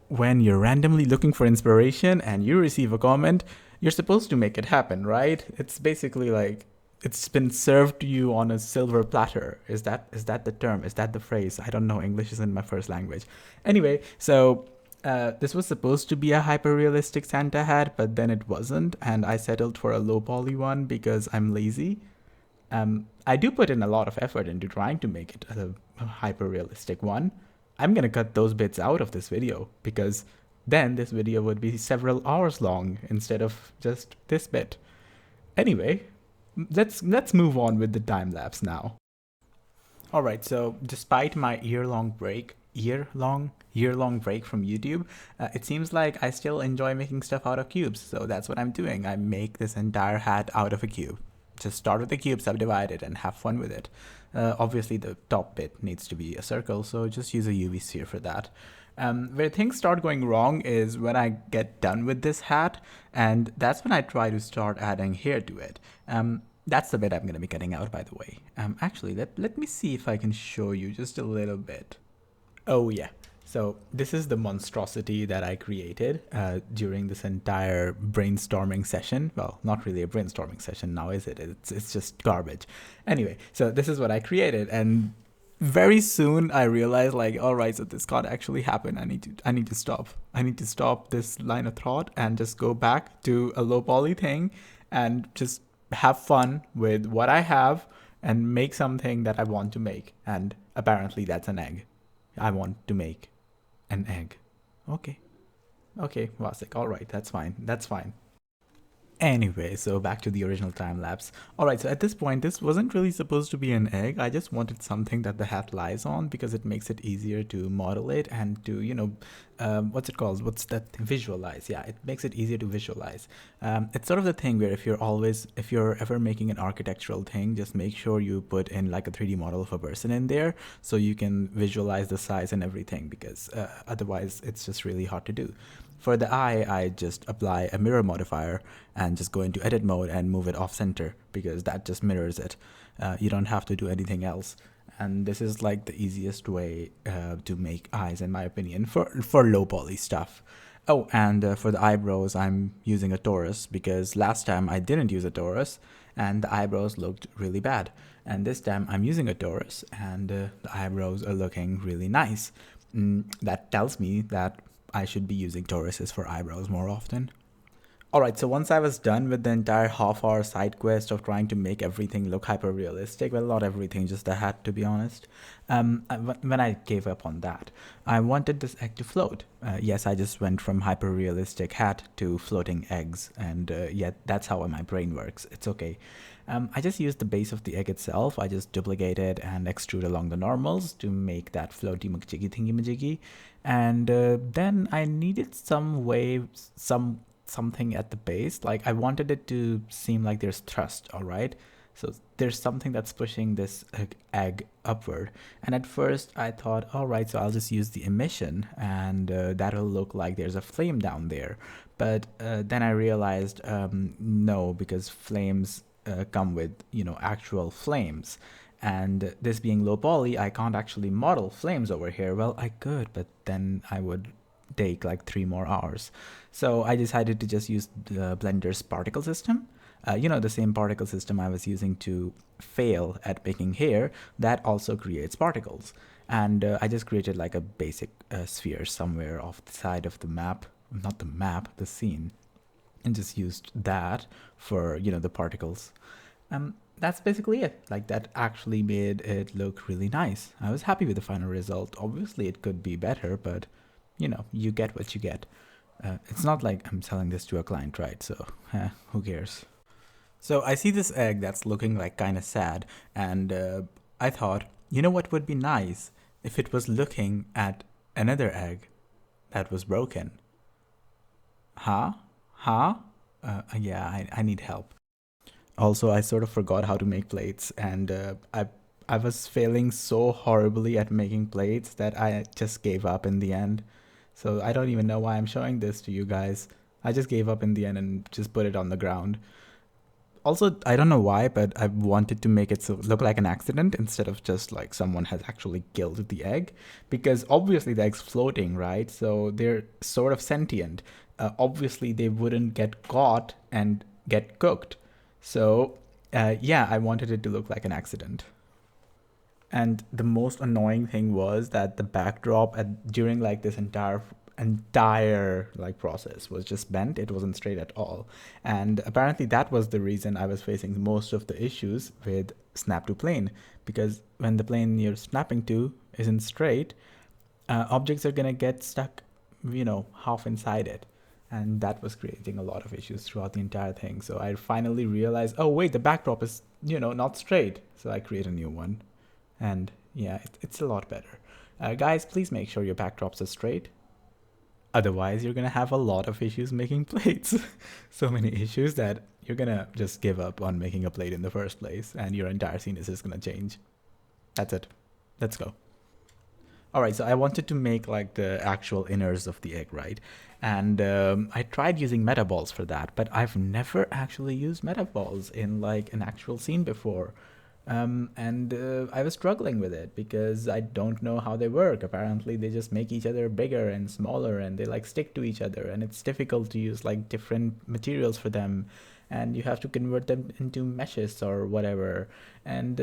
when you're randomly looking for inspiration and you receive a comment, you're supposed to make it happen, right? It's basically like it's been served to you on a silver platter. Is that the term? Is that the phrase? I don't know. English isn't my first language. Anyway, so this was supposed to be a hyper-realistic Santa hat, but then it wasn't, and I settled for a low-poly one because I'm lazy. I do put in a lot of effort into trying to make it a hyper-realistic one. I'm gonna cut those bits out of this video because then this video would be several hours long instead of just this bit. Anyway, let's move on with the time lapse now. All right, so despite my year-long break from YouTube, it seems like I still enjoy making stuff out of cubes. So that's what I'm doing. I make this entire hat out of a cube. Just start with the cube, subdivide it, and have fun with it. Obviously, the top bit needs to be a circle, so just use a UV sphere for that. Where things start going wrong is when I get done with this hat, and that's when I try to start adding hair to it. That's the bit I'm going to be cutting out, by the way. Actually, let me see if I can show you just a little bit. Oh yeah, so this is the monstrosity that I created during this entire brainstorming session. Well, not really a brainstorming session now, is it? It's just garbage. Anyway, so this is what I created, and very soon I realized, like, all right, so this can't actually happen. I need to stop. I need to stop this line of thought and just go back to a low poly thing and just have fun with what I have and make something that I want to make. And apparently that's an egg. I want to make an egg. Okay, Vasek, all right, that's fine. Anyway, so back to the original time lapse. Alright, so at this point, this wasn't really supposed to be an egg. I just wanted something that the hat lies on because it makes it easier to model it and to, what's it called? What's that? Visualize. Yeah, it makes it easier to visualize. It's sort of the thing where if you're ever making an architectural thing, just make sure you put in like a 3D model of a person in there so you can visualize the size and everything, because otherwise it's just really hard to do. For the eye, I just apply a mirror modifier and just go into edit mode and move it off center because that just mirrors it. You don't have to do anything else. And this is like the easiest way to make eyes, in my opinion, for low poly stuff. Oh, and for the eyebrows, I'm using a torus because last time I didn't use a torus and the eyebrows looked really bad. And this time I'm using a torus and the eyebrows are looking really nice. That tells me that I should be using toruses for eyebrows more often. Alright, so once I was done with the entire half-hour side quest of trying to make everything look hyper-realistic, well, not everything, just the hat, to be honest, when I gave up on that, I wanted this egg to float. Yes, I just went from hyper-realistic hat to floating eggs, and yeah, that's how my brain works. It's okay. I just used the base of the egg itself. I just duplicate it and extrude along the normals to make that floaty McJiggy thingy majiggy. And then I needed some way, something at the base. Like I wanted it to seem like there's thrust, all right? So there's something that's pushing this egg upward. And at first I thought, all right, so I'll just use the emission and that'll look like there's a flame down there. But then I realized, no, because flames come with, actual flames. And this being low poly, I can't actually model flames over here. Well, I could, but then I would take like 3 more hours. So I decided to just use the Blender's particle system. The same particle system I was using to fail at making hair, that also creates particles. And I just created like a basic sphere somewhere off the side of the map, not the map, the scene, and just used that for, the particles. That's basically it. Like that actually made it look really nice. I was happy with the final result. Obviously it could be better, but you get what you get. It's not like I'm selling this to a client, right? So who cares? So I see this egg that's looking like kind of sad, and I thought, what would be nice if it was looking at another egg that was broken. Yeah, I need help. Also, I sort of forgot how to make plates, and I was failing so horribly at making plates that I just gave up in the end. So I don't even know why I'm showing this to you guys. I just gave up in the end and just put it on the ground. Also, I don't know why, but I wanted to make it look like an accident instead of just like someone has actually killed the egg, because obviously the egg's floating, right? So they're sort of sentient. Obviously, they wouldn't get caught and get cooked. So, yeah, I wanted it to look like an accident. And the most annoying thing was that the backdrop during like this entire like process was just bent. It wasn't straight at all, and apparently that was the reason I was facing most of the issues with snap to plane, because when the plane you're snapping to isn't straight, objects are gonna get stuck, half inside it. And that was creating a lot of issues throughout the entire thing. So I finally realized, oh wait, the backdrop is, not straight. So I create a new one. And yeah, it's a lot better. Guys, please make sure your backdrops are straight. Otherwise, you're gonna have a lot of issues making plates. So many issues that you're gonna just give up on making a plate in the first place, and your entire scene is just gonna change. That's it. Let's go. All right, so I wanted to make like the actual inners of the egg, right? And I tried using metaballs for that, but I've never actually used metaballs in like an actual scene before. And I was struggling with it because I don't know how they work. Apparently, they just make each other bigger and smaller, and they like stick to each other, and it's difficult to use like different materials for them, and you have to convert them into meshes or whatever. And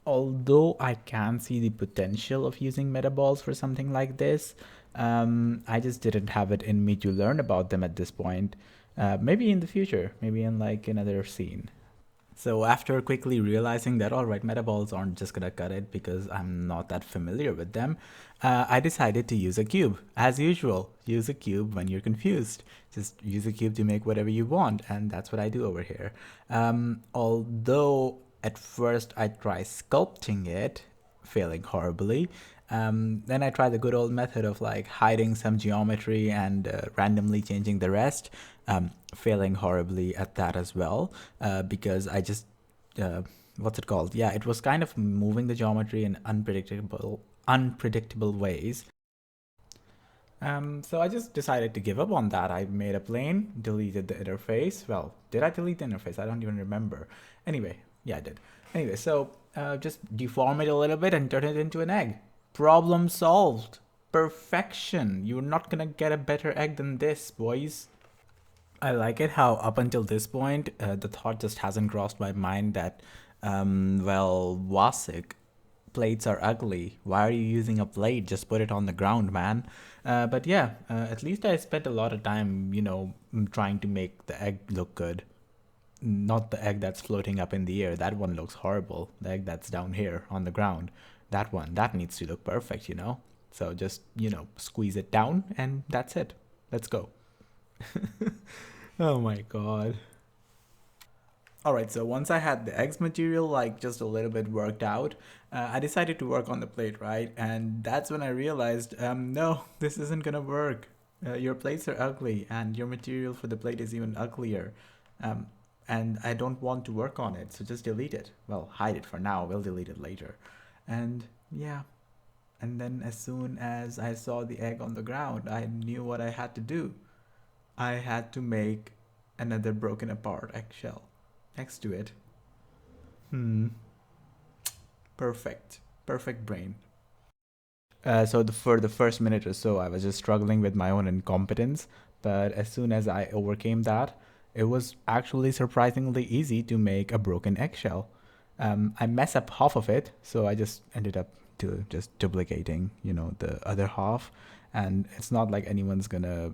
although I can see the potential of using metaballs for something like this, I just didn't have it in me to learn about them at this point. Maybe in the future, maybe in like another scene. So after quickly realizing that, all right, metaballs aren't just gonna cut it because I'm not that familiar with them, I decided to use a cube. As usual, use a cube when you're confused. Just use a cube to make whatever you want, and that's what I do over here. Although at first I try sculpting it, failing horribly. Then I tried the good old method of like hiding some geometry and randomly changing the rest, failing horribly at that as well, because I just, what's it called? Yeah, it was kind of moving the geometry in unpredictable ways. So I just decided to give up on that. I made a plane, deleted the interface. Well, did I delete the interface? I don't even remember. Anyway, yeah, I did. Anyway, so just deform it a little bit and turn it into an egg. Problem solved. Perfection. You're not gonna get a better egg than this, boys. I like it how up until this point, the thought just hasn't crossed my mind that, well, Wasik, plates are ugly. Why are you using a plate? Just put it on the ground, man. But yeah, at least I spent a lot of time, trying to make the egg look good. Not the egg that's floating up in the air. That one looks horrible. The egg that's down here on the ground. That one, that needs to look perfect. So just, squeeze it down and that's it. Let's go. Oh my god. All right, so once I had the eggs material like just a little bit worked out, I decided to work on the plate, right? And that's when I realized, no, this isn't gonna work. Your plates are ugly, and your material for the plate is even uglier. Um, and I don't want to work on it, so just delete it. Well, hide it for now. We'll delete it later. And yeah, and then as soon as I saw the egg on the ground, I knew what I had to do. I had to make another broken apart eggshell next to it. Hmm. Perfect. Perfect brain. For the first minute or so, I was just struggling with my own incompetence. But as soon as I overcame that, it was actually surprisingly easy to make a broken eggshell. I mess up half of it, so I just ended up to just duplicating, the other half. And it's not like anyone's gonna,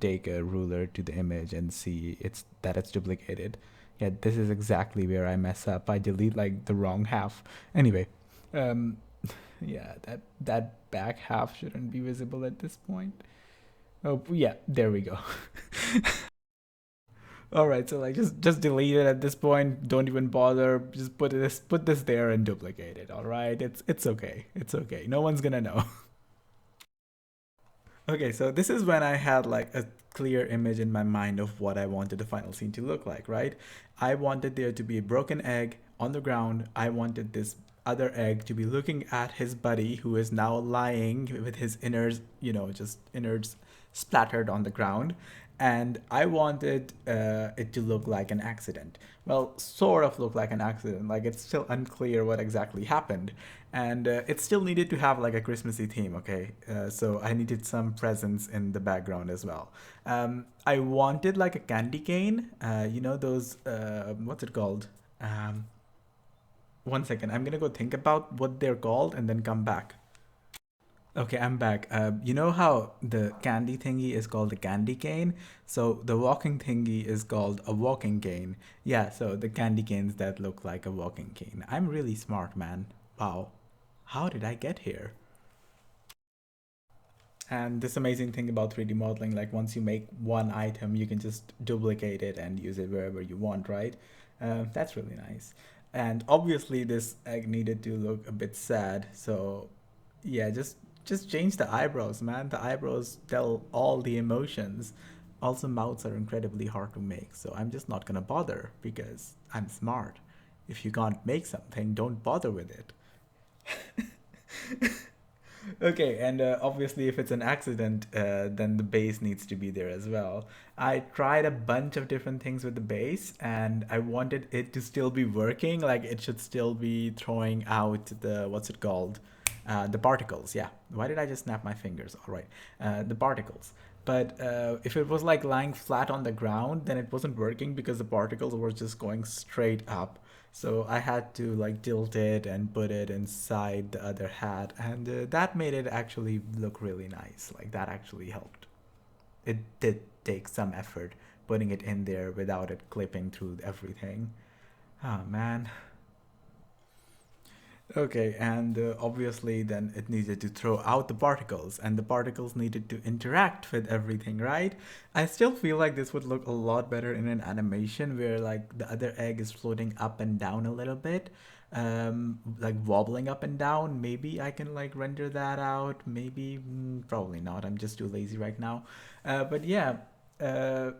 take a ruler to the image and see it's duplicated. Yeah, this is exactly where I mess up. I delete like the wrong half. Anyway, um, yeah, that back half shouldn't be visible at this point. Oh yeah, there we go. All right, so like just delete it at this point. Don't even bother. Just put this there and duplicate it. All right, it's okay. It's okay. No one's gonna know. Okay, so this is when I had like a clear image in my mind of what I wanted the final scene to look like, right? I wanted there to be a broken egg on the ground, I wanted this other egg to be looking at his buddy who is now lying with his innards, just innards splattered on the ground. And I wanted it to look like an accident. Well, sort of look like an accident. Like it's still unclear what exactly happened. And it still needed to have like a Christmassy theme, okay? So I needed some presents in the background as well. I wanted like a candy cane, those, what's it called? Um, One second, I'm gonna go think about what they're called and then come back. Okay, I'm back. You know how the candy thingy is called a candy cane? So the walking thingy is called a walking cane. Yeah, so the candy canes that look like a walking cane. I'm really smart, man. Wow. How did I get here? And this amazing thing about 3D modeling, like once you make one item, you can just duplicate it and use it wherever you want, right? That's really nice. And obviously this egg needed to look a bit sad, so yeah, just change the eyebrows, man. The eyebrows tell all the emotions. Also, mouths are incredibly hard to make, so I'm just not gonna bother because I'm smart. If you can't make something, don't bother with it. Okay, and obviously, if it's an accident, then the base needs to be there as well. I tried a bunch of different things with the base, and I wanted it to still be working. Like it should still be throwing out the what's it called, the particles. Yeah. Why did I just snap my fingers? All right, the particles. But if it was like lying flat on the ground, then it wasn't working because the particles were just going straight up. So I had to like tilt it and put it inside the other hat, and that made it actually look really nice. Like that actually helped. It did take some effort putting it in there without it clipping through everything. Oh man. Okay, and obviously then it needed to throw out the particles, and the particles needed to interact with everything, right? I still feel like this would look a lot better in an animation where like the other egg is floating up and down a little bit, like wobbling up and down. Maybe I can like render that out. Maybe, probably not. I'm just too lazy right now. But yeah, uh,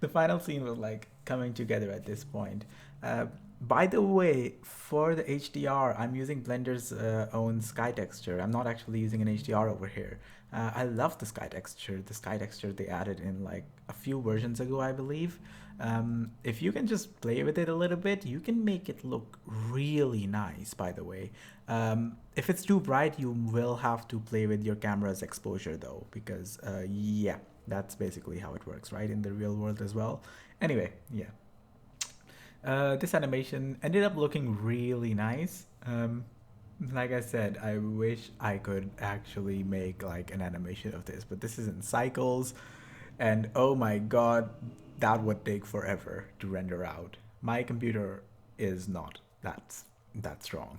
the final scene was like coming together at this point. Uh, by the way, for the HDR, I'm using Blender's own sky texture. I'm not actually using an HDR over here. I love the sky texture. The sky texture they added in like a few versions ago, I believe. If you can just play with it a little bit, you can make it look really nice, by the way. If it's too bright, you will have to play with your camera's exposure though, because yeah, that's basically how it works, right? In the real world as well. Anyway, yeah. This animation ended up looking really nice. Like I said, I wish I could actually make like an animation of this, but this is in cycles, and oh my god, that would take forever to render out. My computer is not that strong.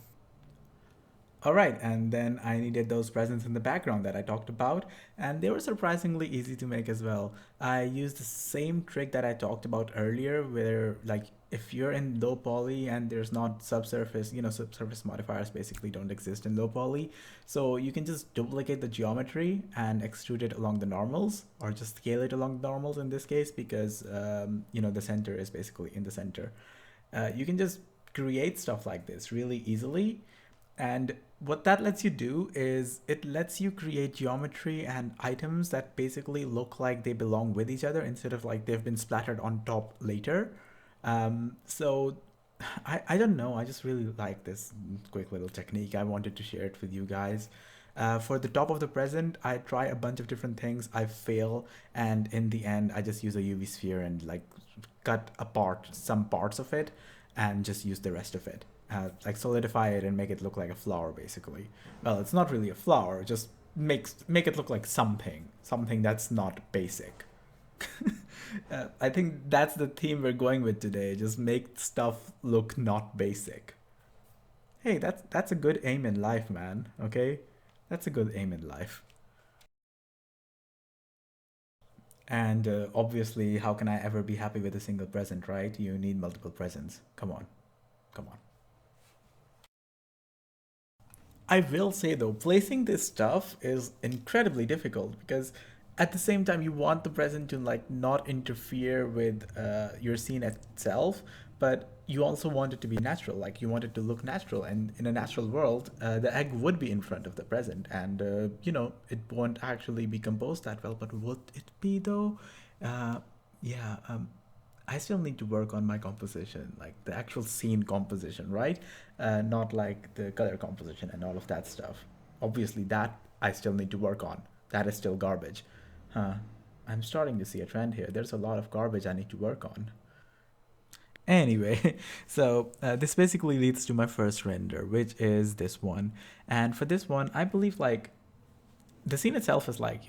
All right, and then I needed those presents in the background that I talked about, and they were surprisingly easy to make as well. I used the same trick that I talked about earlier, where like if you're in low poly and there's not subsurface, subsurface modifiers basically don't exist in low poly, so you can just duplicate the geometry and extrude it along the normals, or just scale it along the normals in this case, because the center is basically in the center. You can just create stuff like this really easily, and what that lets you do is it lets you create geometry and items that basically look like they belong with each other instead of like they've been splattered on top later. So I don't know. I just really like this quick little technique. I wanted to share it with you guys. For the top of the present, I try a bunch of different things. I fail, and in the end, I just use a UV sphere and like cut apart some parts of it, and just use the rest of it. Like solidify it and make it look like a flower, basically. Well, it's not really a flower. Just make it look like something that's not basic. I think that's the theme we're going with today. Just make stuff look not basic. Hey, that's a good aim in life, man. Okay, that's a good aim in life. And obviously, how can I ever be happy with a single present, right? You need multiple presents. Come on, come on. I will say though, placing this stuff is incredibly difficult because at the same time you want the present to like not interfere with your scene itself, but you also want it to be natural, like you want it to look natural, and in a natural world, the egg would be in front of the present, and it won't actually be composed that well. But would it be though? uh, yeah I still need to work on my composition, like the actual scene composition, right? Not like the color composition and all of that stuff. Obviously, that I still need to work on. That is still garbage. Huh. I'm starting to see a trend here. There's a lot of garbage I need to work on. Anyway, so this basically leads to my first render, which is this one. And for this one, I believe like the scene itself is like,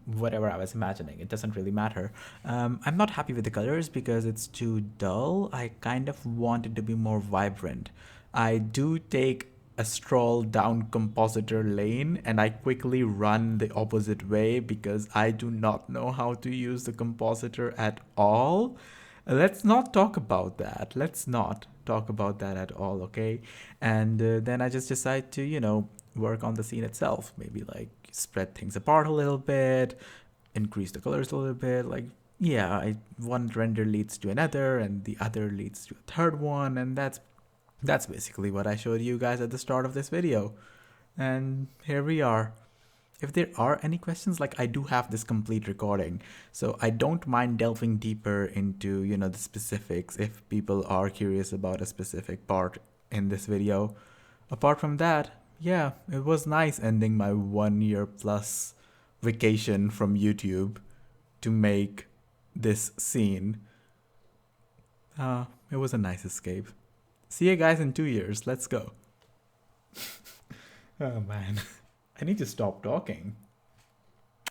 whatever I was imagining. It doesn't really matter. I'm not happy with the colors because it's too dull. I kind of want it to be more vibrant. I do take a stroll down compositor lane and I quickly run the opposite way because I do not know how to use the compositor at all. Let's not talk about that. Let's not talk about that at all, okay? And then I just decide to, work on the scene itself. Maybe like spread things apart a little bit, increase the colors a little bit. Like, yeah, one render leads to another, and the other leads to a third one, and that's basically what I showed you guys at the start of this video. And here we are. If there are any questions, like I do have this complete recording, so I don't mind delving deeper into, the specifics if people are curious about a specific part in this video. Apart from that, yeah, it was nice ending my 1 year plus vacation from YouTube to make this scene. It was a nice escape. See you guys in 2 years. Let's go. Oh man. I need to stop talking.